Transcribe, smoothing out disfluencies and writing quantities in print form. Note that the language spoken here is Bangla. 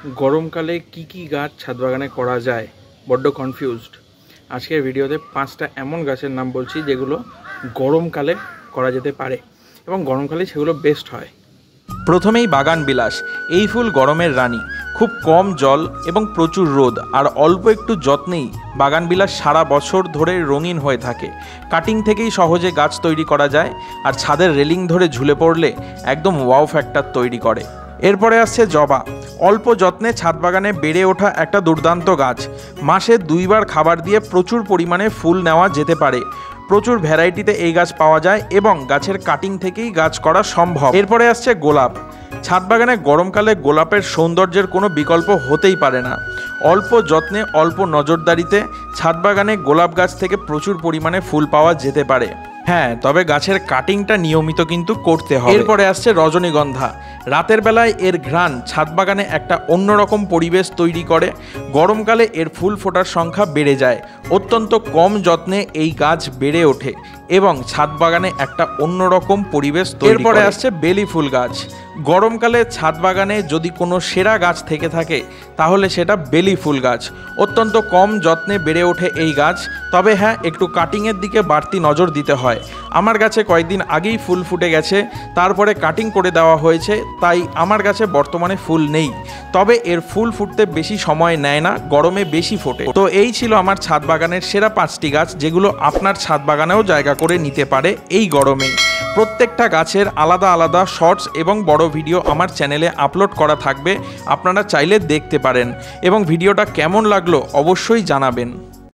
গরমকালে কি গাছ ছাদ বাগানে করা যায়, বড্ড কনফিউজড। আজকের ভিডিওতে 5টা এমন গাছের নাম বলছি যেগুলো গরমকালে করা যেতে পারে এবং গরমকালে সেগুলো বেস্ট হয়। প্রথমেই বাগান বিলাস। এই ফুল গরমের রানী, খুব কম জল এবং প্রচুর রোদ আর অল্প একটু যত্নেই বাগান বিলাস সারা বছর ধরে রঙিন হয়ে থাকে। কাটিং থেকেই সহজে গাছ তৈরি করা যায় আর ছাদের রেলিং ধরে ঝুলে পড়লে একদম ওয়াও ফ্যাক্টর তৈরি করে। এরপরে আসছে জবা। অল্প যত্নে ছাদ বাগানে বেড়ে ওঠা একটা দুর্দান্ত গাছ। মাসে 2 বার খাবার দিয়ে প্রচুর পরিমাণে ফুল নেওয়া যেতে পারে। প্রচুর ভ্যারাইটিতে এই গাছ পাওয়া যায় এবং গাছের কাটিং থেকেই গাছ করা সম্ভব। এরপরে আসছে গোলাপ। ছাদ বাগানে গরমকালে গোলাপের সৌন্দর্যের কোনো বিকল্প হতেই পারে না। অল্প যত্নে অল্প নজরদারিতে ছাদ বাগানে গোলাপ গাছ থেকে প্রচুর পরিমাণে ফুল পাওয়া যেতে পারে। হ্যাঁ, তবে গাছের কাটিংটা নিয়মিত কিন্তু করতে হবে। এরপরে আসছে রজনীগন্ধা। রাতের বেলায় এর ঘ্রাণ ছাদ বাগানে একটা অন্যরকম পরিবেশ তৈরি করে। গরমকালে এর ফুল ফোটার সংখ্যা বেড়ে যায়। অত্যন্ত কম যত্নে এই গাছ বেড়ে ওঠে এবং ছাদ বাগানে একটা অন্যরকম পরিবেশ তৈরি করে। এরপরে আসছে বেলি ফুল গাছ। গরমকালে ছাদ বাগানে যদি কোনো সেরা গাছ থেকে থাকে তাহলে সেটা বেলি ফুল গাছ। অত্যন্ত কম যত্নে বেড়ে ওঠে এই গাছ, তবে হ্যাঁ, একটু কাটিংয়ের দিকে বাড়তি নজর দিতে হয়। আমার গাছে কয়েকদিন আগেই ফুল ফুটে গেছে, তারপরে কাটিং করে দেওয়া হয়েছে, তাই আমার গাছে বর্তমানে ফুল নেই। তবে এর ফুল ফুটতে বেশি সময় নেয় না, গরমে বেশি ফোটে। তো এই ছিল আমার ছাদ বাগানের সেরা 5টি গাছ যেগুলো আপনার ছাদ বাগানেও জায়গা করে নিতে পারে এই গরমে। প্রত্যেকটা গাছের আলাদা আলাদা শর্টস এবং বড় ভিডিও আমার চ্যানেলে আপলোড করা থাকবে, আপনারা চাইলে দেখতে পারেন এবং ভিডিওটা কেমন লাগলো অবশ্যই জানাবেন।